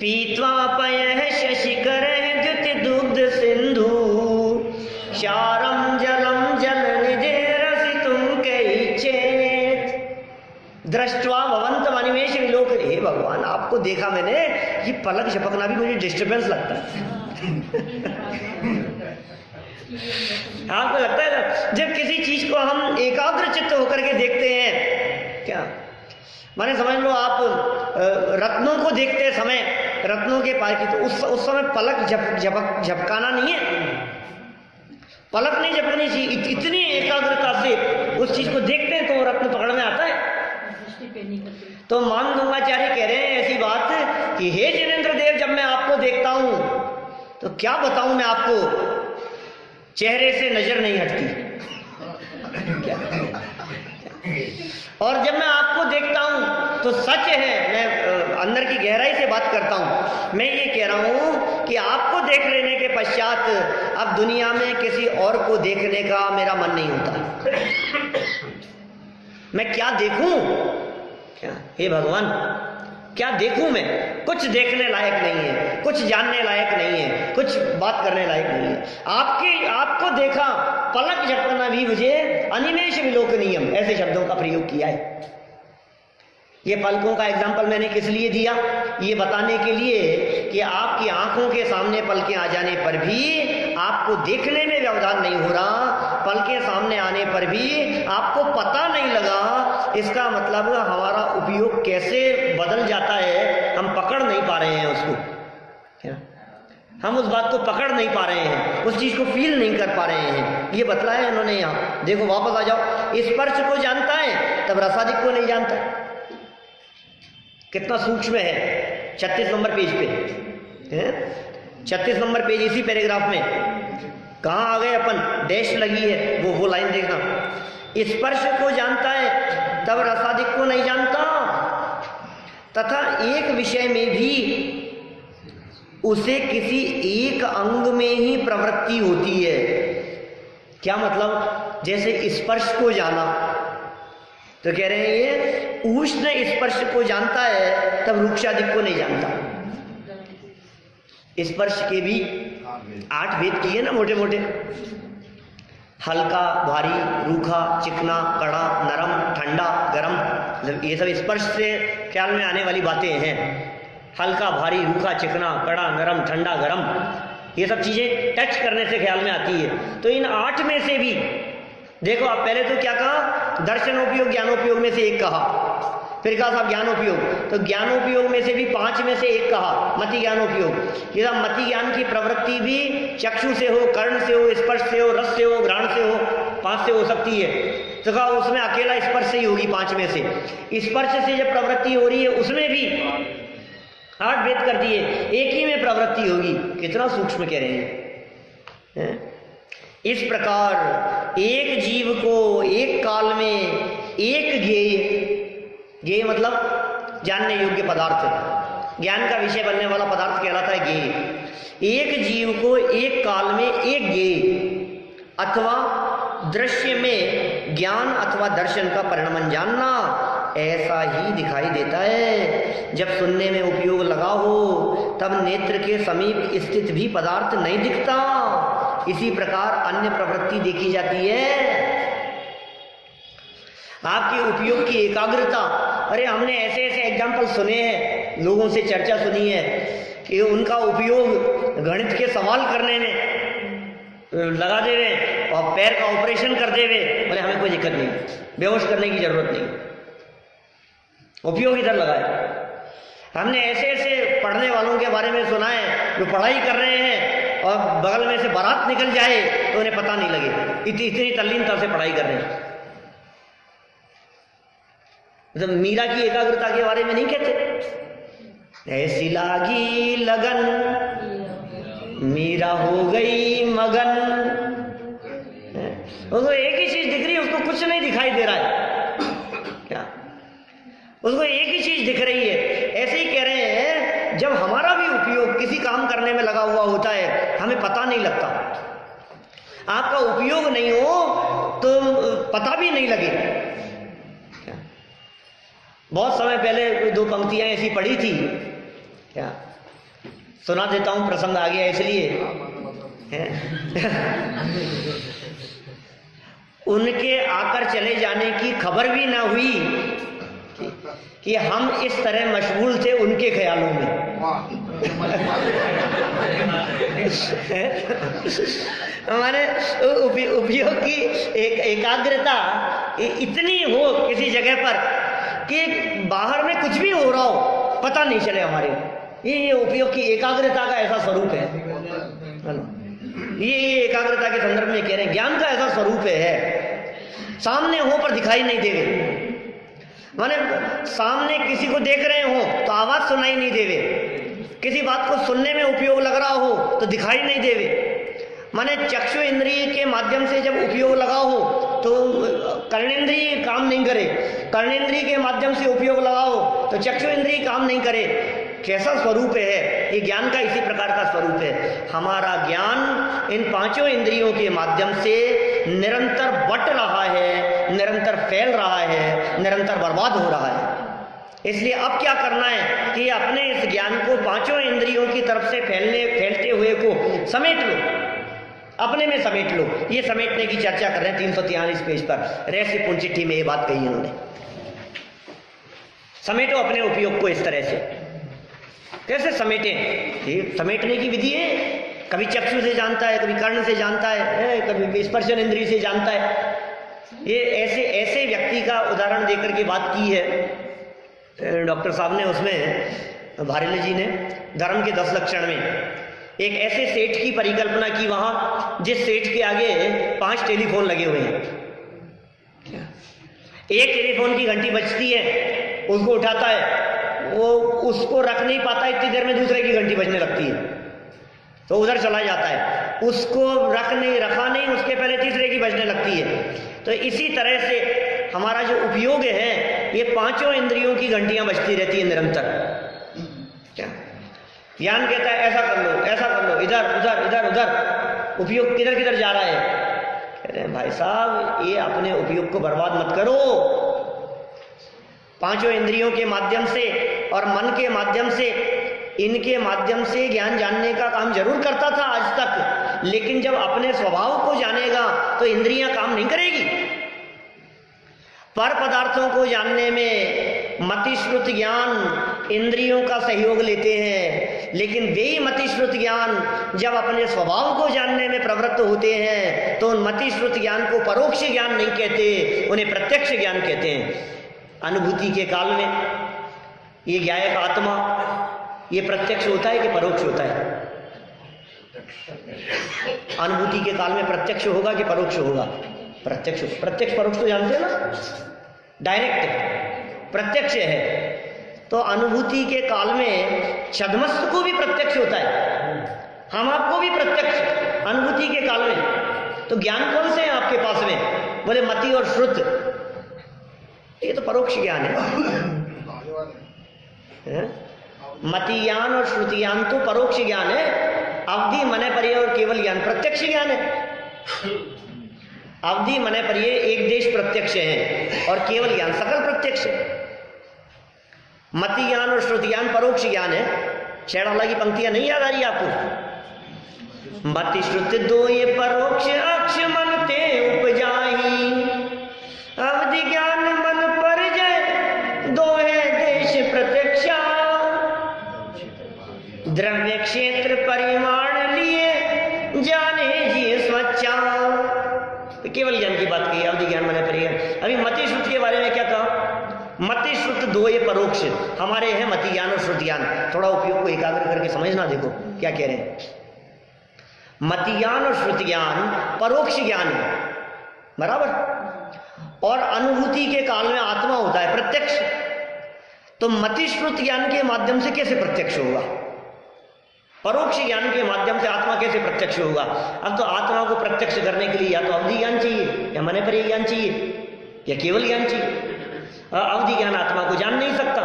पीत्वा पयः शशिकरः द्युति दुग्ध सिंधु शारम जलम जलनिधे रसितुं कैचेत्। दृष्ट्वा भवन्त मनिमेष विलोकन, हे भगवान आपको देखा मैंने, ये पलक झपकना भी मुझे डिस्टर्बेंस लगता है। आपको लगता है ना जब किसी चीज को हम एकाग्र चित्त होकर के देखते हैं क्या माने समझ लो आप रत्नों को देखते समय, रत्नों के पास की, तो उस समय पलक झपकाना नहीं है, पलक नहीं झपकनी चाहिए, इतनी एकाग्रता से उस चीज को देखते हैं तो वो रत्न पकड़ में आता है। तो मान गंगाचार्य कह रहे हैं ऐसी बात कि हे जिनेंद्र देव, जब मैं आपको देखता हूं तो क्या बताऊं मैं आपको, चेहरे से नजर नहीं हटती क्या? और जब मैं आपको देखता हूं तो सच है, मैं अंदर की गहराई से बात करता हूं, मैं ये कह रहा हूं कि आपको देख लेने के पश्चात अब दुनिया में किसी और को देखने का मेरा मन नहीं होता। मैं क्या देखूं, क्या हे भगवान क्या देखूं मैं, कुछ देखने लायक नहीं है, कुछ जानने लायक नहीं है, कुछ बात करने लायक नहीं है। आपको देखा, पलक झपकना भी मुझे अनिमेष विलोकनीयम, ऐसे शब्दों का प्रयोग किया है। ये पलकों का एग्जाम्पल मैंने किस लिए दिया, ये बताने के लिए कि आपकी आंखों के सामने पलकें आ जाने पर भी आपको देखने में व्यवधान नहीं हो रहा, पलकें सामने आने पर भी आपको पता नहीं लगा, इसका मतलब हमारा उपयोग कैसे बदल जाता है, हम पकड़ नहीं पा रहे हैं उसको, क्या हम उस बात को पकड़ नहीं पा रहे हैं, उस चीज को फील नहीं कर पा रहे हैं। ये बतलाया इन्होंने यहाँ, देखो वापस आ जाओ, स्पर्श को जानता है तब रसादिक को नहीं जानता। कितना सूक्ष्म है, 36 नंबर पेज पे है, 36 नंबर पेज, इसी पैराग्राफ में कहाँ आ गए अपन, डैश लगी है, वो लाइन देखना, स्पर्श को जानता है तब रसादिक को नहीं जानता, तथा एक विषय में भी उसे किसी एक अंग में ही प्रवृत्ति होती है। क्या मतलब, जैसे स्पर्श को जाना, तो कह रहे हैं ये उष्ण स्पर्श को जानता है तब रूक्षादिक को नहीं जानता। स्पर्श के भी 8 भेद किए ना मोटे मोटे, हल्का, भारी, रूखा, चिकना, कड़ा, नरम, ठंडा, गरम, ये सब स्पर्श से ख्याल में आने वाली बातें हैं। हल्का, भारी, रूखा, चिकना, कड़ा, नरम, ठंडा, गरम, ये सब चीजें टच करने से ख्याल में आती है। तो इन 8 में से भी देखो, आप पहले तो क्या कहा, दर्शनोपयोग ज्ञानोपयोग में से एक कहा, फिर कहा साहब ज्ञानोपयोग, तो ज्ञानोपयोग में से भी 5 में से एक कहा मति ज्ञानोपयोग। ये मति ज्ञान की प्रवृत्ति भी चक्षु से हो, कर्ण से हो, स्पर्श से हो, रस से हो, घ्राण से हो, 5 से हो सकती है, तो कहा उसमें अकेला स्पर्श से ही होगी 5 में से। स्पर्श से जब प्रवृत्ति हो रही है उसमें भी 8 भेद कर दिए, एक ही में प्रवृत्ति होगी। कितना सूक्ष्म कह रहे हैं। इस प्रकार एक जीव को एक काल में एक ज्ञेय मतलब जानने योग्य पदार्थ, ज्ञान का विषय बनने वाला पदार्थ कहलाता है ज्ञेय। एक जीव को एक काल में एक ज्ञेय अथवा दृश्य में ज्ञान अथवा दर्शन का परिणाम जानना ऐसा ही दिखाई देता है। जब सुनने में उपयोग लगा हो तब नेत्र के समीप स्थित भी पदार्थ नहीं दिखता। इसी प्रकार अन्य प्रवृत्ति देखी जाती है। आपके उपयोग की एकाग्रता, अरे हमने ऐसे ऐसे एग्जाम्पल सुने हैं, लोगों से चर्चा सुनी है कि उनका उपयोग गणित के सवाल करने में लगा दे रहे और पैर का ऑपरेशन कर दे रहे, बोले हमें कोई दिक्कत नहीं, बेहोश करने की जरूरत नहीं, उपयोग इधर लगाए। हमने ऐसे ऐसे पढ़ने वालों के बारे में सुना है जो पढ़ाई कर रहे हैं और बगल में से बारात निकल जाए तो उन्हें पता नहीं लगे, इतनी तल्लीनता से पढ़ाई कर रहे हैं। तो मीरा की एकाग्रता के बारे में नहीं कहते, ऐसी लागी लगन मीरा हो गई मगन। उसको एक ही चीज दिख रही है, उसको कुछ नहीं दिखाई दे रहा है, क्या उसको एक ही चीज दिख रही है। ऐसे ही कह रहे हैं, जब हमारा भी उपयोग किसी काम करने में लगा हुआ होता है हमें पता नहीं लगता। आपका उपयोग नहीं हो तो पता भी नहीं लगे। बहुत समय पहले 2 पंक्तियां ऐसी पढ़ी थी, क्या सुना देता हूं, प्रसंग आ गया इसलिए। उनके आकर चले जाने की खबर भी ना हुई कि हम इस तरह मशगूल थे उनके ख्यालों में। हमारे उपयोग की एकाग्रता इतनी हो किसी जगह पर कि बाहर में कुछ भी हो रहा हो पता नहीं चले हमारे। ये उपयोग की एकाग्रता का ऐसा स्वरूप है ना? ये एकाग्रता के संदर्भ में कह रहे हैं, ज्ञान का ऐसा स्वरूप है, सामने हो पर दिखाई नहीं देवे। माने सामने किसी को देख रहे हो तो आवाज सुनाई नहीं देवे, किसी बात को सुनने में उपयोग लग रहा हो तो दिखाई नहीं देवे। माने चक्षु इंद्रिय के माध्यम से जब उपयोग लगा हो तो कर्णेंद्रिय काम नहीं करे, कर्णेंद्रिय के माध्यम से उपयोग लगा हो तो चक्षु इंद्रिय काम नहीं करे। कैसा स्वरूप है ये ज्ञान का? इसी प्रकार का स्वरूप है। हमारा ज्ञान इन पांचों इंद्रियों के माध्यम से निरंतर बट रहा है, निरंतर फैल रहा है, निरंतर बर्बाद हो रहा है। इसलिए अब क्या करना है कि अपने इस ज्ञान को पांचों इंद्रियों की तरफ से फैलते हुए को समेट लो, अपने में समेट लो। ये समेटने की चर्चा कर रहे हैं 343 पेज पर। रहस्य पूर्ण चिट्ठी में ये बात कही इन्होंने। समेटो अपने उपयोग को इस तरह से। कैसे समेटें? ये समेटने की विधि है। कभी चक्षु से जानता है, कभी कर्ण से जानता है, कभी स्पर्शन इंद्रिय से जानता है। ये ऐसे व्यक्ति का उदाहरण देकर के बात की है डॉक्टर साहब ने, उसमें भारेले जी ने धर्म के 10 लक्षण में एक ऐसे सेठ की परिकल्पना की वहां जिस सेठ के आगे 5 टेलीफोन लगे हुए हैं। एक टेलीफोन की घंटी बजती है, उसको उठाता है, वो उसको रख नहीं पाता, इतनी देर में दूसरे की घंटी बजने लगती है तो उधर चला जाता है, उसको रखा नहीं, उसके पहले तीसरे की बजने लगती है। तो इसी तरह से हमारा जो उपयोग है ये पांचों इंद्रियों की घंटियां बजती रहती है निरंतर। क्या ज्ञान कहता है ऐसा कर लो, ऐसा कर लो, इधर उधर इधर उधर, उपयोग किधर किधर जा रहा है? कह रहे हैं भाई साहब ये अपने उपयोग को बर्बाद मत करो। पांचों इंद्रियों के माध्यम से और मन के माध्यम से, इनके माध्यम से ज्ञान जानने का काम जरूर करता था आज तक, लेकिन जब अपने स्वभाव को जानेगा तो इंद्रियां काम नहीं करेगी। पर पदार्थों को जानने में मतिश्रुत ज्ञान इंद्रियों का सहयोग लेते हैं, लेकिन वे ही मतिश्रुत ज्ञान जब अपने स्वभाव को जानने में प्रवृत्त होते हैं तो उन मतिश्रुत ज्ञान को परोक्ष ज्ञान नहीं कहते, उन्हें प्रत्यक्ष ज्ञान कहते हैं। अनुभूति के काल में ये ज्ञायक आत्मा ये प्रत्यक्ष होता है कि परोक्ष होता है? अनुभूति के काल में प्रत्यक्ष होगा कि परोक्ष होगा? प्रत्यक्ष। प्रत्यक्ष परोक्ष तो जानते हैं ना, डायरेक्ट प्रत्यक्ष है। तो अनुभूति के काल में छद्मस्त को भी प्रत्यक्ष होता है, हम आपको भी प्रत्यक्ष अनुभूति के काल में। तो ज्ञान कौन से हैं आपके पास में? बोले मति और श्रुत। ये तो परोक्ष ज्ञान है। मति ज्ञान और श्रुति ज्ञान तो परोक्ष ज्ञान है। अवधि मने परिय और केवल ज्ञान प्रत्यक्ष ज्ञान है। अवधि मने परिय एक देश प्रत्यक्ष है और केवल ज्ञान सकल प्रत्यक्ष है। मति ज्ञान और श्रुति ज्ञान परोक्ष ज्ञान है। शेराला की पंक्तियां नहीं याद आ रही आपको? मति श्रुति दो ये परोक्ष अक्ष मन ते उपजाही, अवधि ज्ञान मन पर जय दो है देश प्रत्यक्षा, द्रव्य क्षेत्र परिमाण लिए जाने जी स्वच्छा। तो केवल ज्ञान की बात कही, अवधि ज्ञान मने परिय। अभी मति श्रुति के बारे में क्या कहा? मति श्रुत दो ये परोक्ष हमारे हैं, मति ज्ञान और श्रुति ज्ञान। थोड़ा उपयोग को एकाग्र करके समझना, देखो क्या कह रहे हैं। मति ज्ञान और श्रुति ज्ञान परोक्ष ज्ञान है, बराबर। और अनुभूति के काल में आत्मा होता है प्रत्यक्ष। तो मति श्रुत ज्ञान के माध्यम से कैसे प्रत्यक्ष होगा? परोक्ष ज्ञान के माध्यम से आत्मा कैसे प्रत्यक्ष होगा? अब तो आत्मा को प्रत्यक्ष करने के लिए या तो अवधि ज्ञान चाहिए, या मने परिय ज्ञान चाहिए, या केवल ज्ञान चाहिए। अवधि ज्ञान आत्मा को जान नहीं सकता,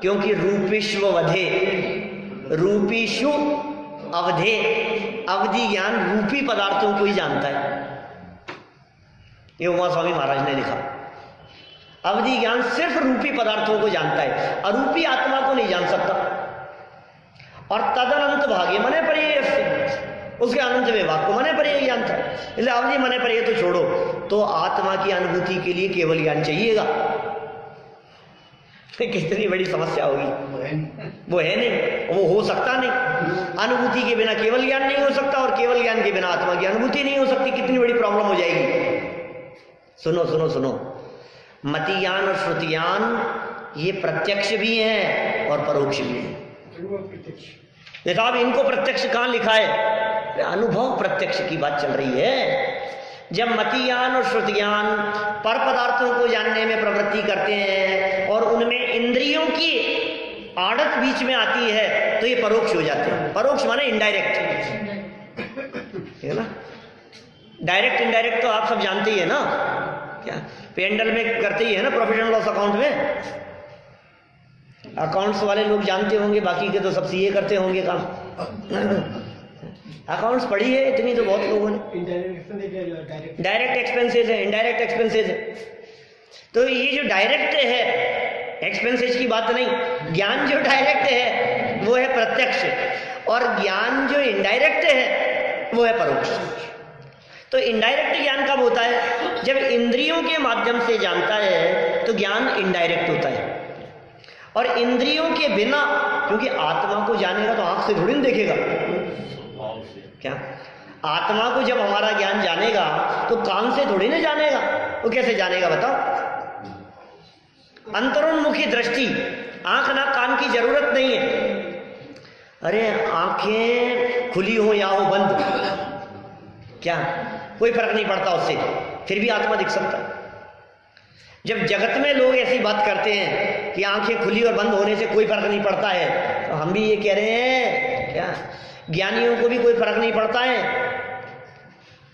क्योंकि रूपिष्व वधे, रूपिषु अवधे, अवधि ज्ञान रूपी पदार्थों को ही जानता है। ये उमा स्वामी महाराज ने लिखा। अवधि ज्ञान सिर्फ रूपी पदार्थों को जानता है, अरूपी आत्मा को नहीं जान सकता। और तदनंत भाग्य मने परिय, उसके अनंत विभाग को मने परिय ज्ञान था। इसलिए अवधि मने परिय तो छोड़ो, तो आत्मा की अनुभूति के लिए केवल ज्ञान चाहिएगा। कितनी बड़ी समस्या होगी। वो है नहीं, वो हो सकता नहीं। अनुभूति के बिना केवल ज्ञान नहीं हो सकता, और केवल ज्ञान के बिना आत्मा की अनुभूति नहीं हो सकती। कितनी बड़ी प्रॉब्लम हो जाएगी। सुनो सुनो सुनो, मति ज्ञान और श्रुति ज्ञान ये प्रत्यक्ष भी हैं और परोक्ष भी हैं। नहीं तो अब इनको प्रत्यक्ष कहाँ लिखा है? अनुभव प्रत्यक्ष की बात चल रही है। जब मति ज्ञान और श्रुति ज्ञान पर पदार्थों को जानने में प्रवृत्ति करते हैं और उनमें इंद्रियों की आड़त बीच में आती है तो ये परोक्ष हो जाते हैं। परोक्ष माने इनडायरेक्ट, है ना? डायरेक्ट इनडायरेक्ट तो आप सब जानते ही है ना, क्या पेंडल में करते ही है ना, प्रॉफिट एंड लॉस अकाउंट में अकाउंट्स वाले लोग जानते होंगे, बाकी के तो सब सीए करते होंगे काम। अकाउंट्स पढ़ी है इतनी तो बहुत लोगों ने। डायरेक्ट एक्सपेंसेस है, इनडायरेक्ट एक्सपेंसेस है। तो ये जो डायरेक्ट है एक्सपेंसेस की बात नहीं, ज्ञान जो डायरेक्ट है वो है प्रत्यक्ष, और ज्ञान जो इनडायरेक्ट है वो है परोक्ष। तो इनडायरेक्ट ज्ञान कब होता है? जब इंद्रियों के माध्यम से जानता है तो ज्ञान इनडायरेक्ट होता है। और इंद्रियों के बिना, क्योंकि आत्मा को जानेगा तो आंख से थोड़ी ना देखेगा, क्या आत्मा को जब हमारा ज्ञान जानेगा तो कान से थोड़ी ना जानेगा, वो कैसे जानेगा बताओ? अंतरोन्मुखी दृष्टि, आंख ना कान की जरूरत नहीं है। अरे आंखें खुली हो या हो बंद, क्या कोई फर्क नहीं पड़ता उससे, फिर भी आत्मा दिख सकता है। जब जगत में लोग ऐसी बात करते हैं कि आंखें खुली और बंद होने से कोई फर्क नहीं पड़ता है, तो हम भी ये कह रहे हैं क्या ज्ञानियों को भी कोई फर्क नहीं पड़ता है।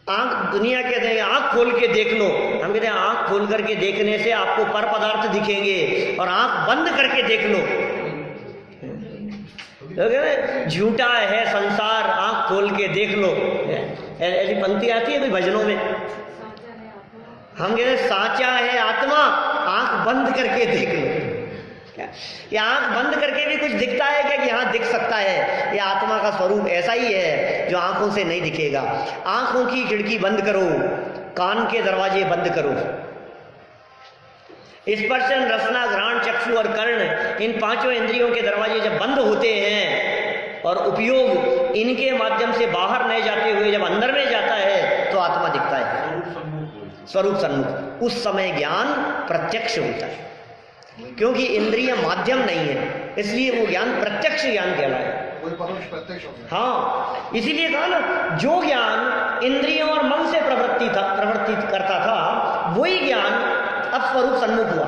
आंख, दुनिया कहते हैं आंख खोल के देख लो, हम कहते हैं आंख खोल करके देखने से आपको पर पदार्थ दिखेंगे, और आंख बंद करके देख लो झूठा है संसार, आंख खोल के देख लो। ऐसी पंक्ति आती है कोई भजनों में, हम कहते हैं साचा है आत्मा, आंख बंद करके देख लो। क्या ये आंख बंद करके भी कुछ दिखता है क्या? कि हाँ दिख सकता है। ये आत्मा का स्वरूप ऐसा ही है जो आंखों से नहीं दिखेगा। आंखों की खिड़की बंद करो, कान के दरवाजे बंद करो। स्पर्शन, रसना, घ्राण, चक्षु और कर्ण, इन पांचों इंद्रियों के दरवाजे जब बंद होते हैं और उपयोग इनके माध्यम से बाहर नहीं जाते हुए जब अंदर में जाता है तो आत्मा दिखता है, स्वरूप सन्मुख। उस समय ज्ञान प्रत्यक्ष होता है, क्योंकि इंद्रिय माध्यम नहीं है, इसलिए वो ज्ञान प्रत्यक्ष ज्ञान कहलाए। हाँ, इसीलिए कहा ना, जो ज्ञान इंद्रियों और मन से प्रवृत्ति करता था वही ज्ञान अब स्वरूप सन्मुख हुआ।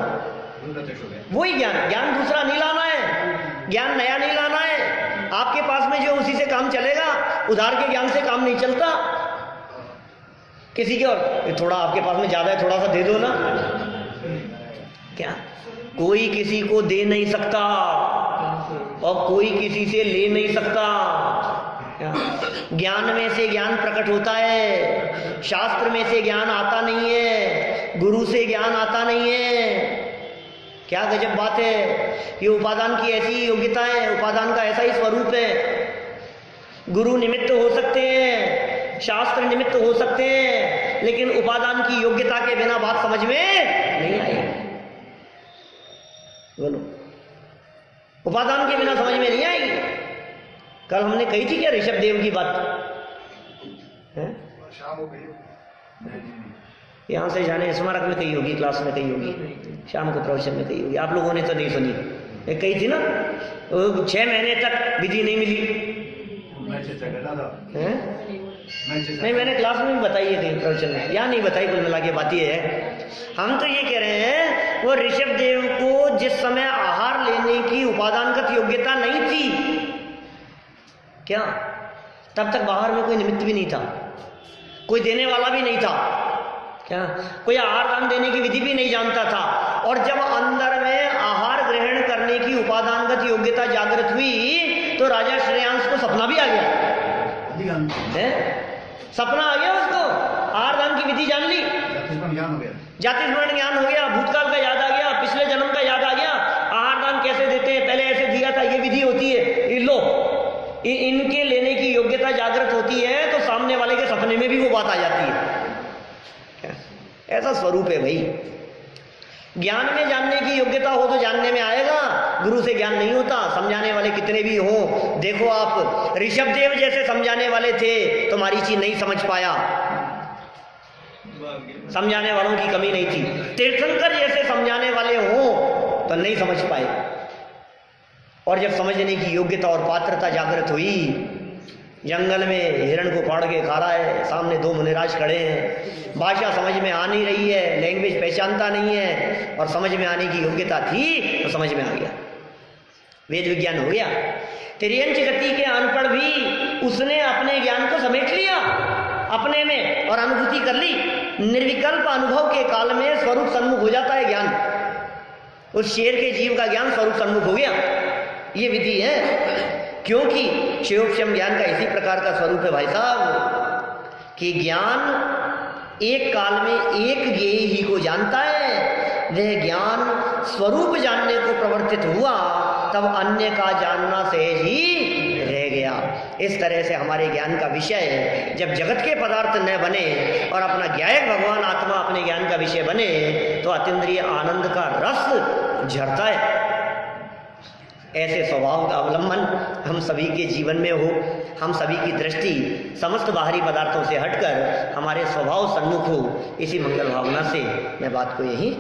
वही ज्ञान दूसरा नहीं लाना है, ज्ञान नया नहीं लाना है। आपके पास में जो उसी से काम चलेगा, उधार के ज्ञान से काम नहीं चलता। किसी के और थोड़ा आपके पास में ज्यादा है, थोड़ा सा दे दो ना, क्या कोई किसी को दे नहीं सकता और कोई किसी से ले नहीं सकता। ज्ञान में से ज्ञान प्रकट होता है, शास्त्र में से ज्ञान आता नहीं है, गुरु से ज्ञान आता नहीं है। क्या गजब बात है। ये उपादान की ऐसी योग्यता है, उपादान का ऐसा ही स्वरूप है। गुरु निमित्त हो सकते हैं, शास्त्र निमित्त हो सकते हैं, लेकिन उपादान की योग्यता के बिना बात समझ में नहीं आएगी। बोलो, उपादान के बिना समझ में नहीं आएगी। कल हमने कही थी क्या ऋषभ देव की बात है? यहाँ से जाने स्मारक में कही होगी, क्लास में कही होगी, शाम को प्रवचन में कही होगी, आप लोगों ने तो नहीं सुनी। एक कही थी ना, 6 महीने तक विधि नहीं मिली। नहीं, मैंने क्लास में भी बताई है कहीं प्रवचन में, या नहीं बताई, कुल मिला के बात ये है। हम तो ये कह रहे हैं वो ऋषभ देव को जिस समय आहार लेने की उपादानगत योग्यता नहीं थी, क्या तब तक बाहर में कोई निमित्त भी नहीं था, कोई देने वाला भी नहीं था, क्या कोई आहार दान देने की विधि भी नहीं जानता था। और जब अंदर में आहार ग्रहण करने की उपादानगत योग्यता जागृत हुई तो राजा श्रेयांश को सपना भी आ गया है? सपना आ गया उसको, आहार दान की विधि जान ली, जाति स्मरण ज्ञान हो गया, भूतकाल का याद आ गया, पिछले जन्म का याद आ गया, आहार दान कैसे देते हैं, पहले ऐसे दिया था, ये विधि होती है, ये लो, इनके लेने की योग्यता जागृत होती है तो सामने वाले के सपने में भी वो बात आ जाती है। ऐसा स्वरूप है भाई। ज्ञान में जानने की योग्यता हो तो जानने में आएगा, गुरु से ज्ञान नहीं होता। समझाने वाले कितने भी हों, देखो आप ऋषभ देव जैसे समझाने वाले थे तो मरीचि नहीं समझ पाया। समझाने वालों की कमी नहीं थी। तीर्थंकर जैसे समझाने वाले हों तो नहीं समझ पाए, और जब समझने की योग्यता और पात्रता जागृत हुई, जंगल में हिरण को फाड़ के खा रहा है, सामने दो मुनिराज खड़े हैं, भाषा समझ में आ नहीं रही है, लैंग्वेज पहचानता नहीं है, और समझ में आने की योग्यता थी तो समझ में आ गया, वेद विज्ञान हो गया। तिर्यंच गति के अनपढ़ भी उसने अपने ज्ञान को समेट लिया अपने में और अनुभूति कर ली। निर्विकल्प अनुभव के काल में स्वरूप सन्मुख हो जाता है ज्ञान, उस शेर के जीव का ज्ञान स्वरूप सन्मुख हो गया। ये विधि है, क्योंकि क्षयोक्षम ज्ञान का इसी प्रकार का स्वरूप है भाई साहब कि ज्ञान एक काल में एक ज्ञेय ही को जानता है। वह ज्ञान स्वरूप जानने को प्रवर्तित हुआ तब अन्य का जानना सहज ही रह गया। इस तरह से हमारे ज्ञान का विषय जब जगत के पदार्थ न बने और अपना ज्ञायक भगवान आत्मा अपने ज्ञान का विषय बने तो अतीन्द्रिय आनंद का रस झरता है। ऐसे स्वभाव का अवलंबन हम सभी के जीवन में हो, हम सभी की दृष्टि समस्त बाहरी पदार्थों से हटकर हमारे स्वभाव सन्मुख हो, इसी मंगल भावना से मैं बात को यही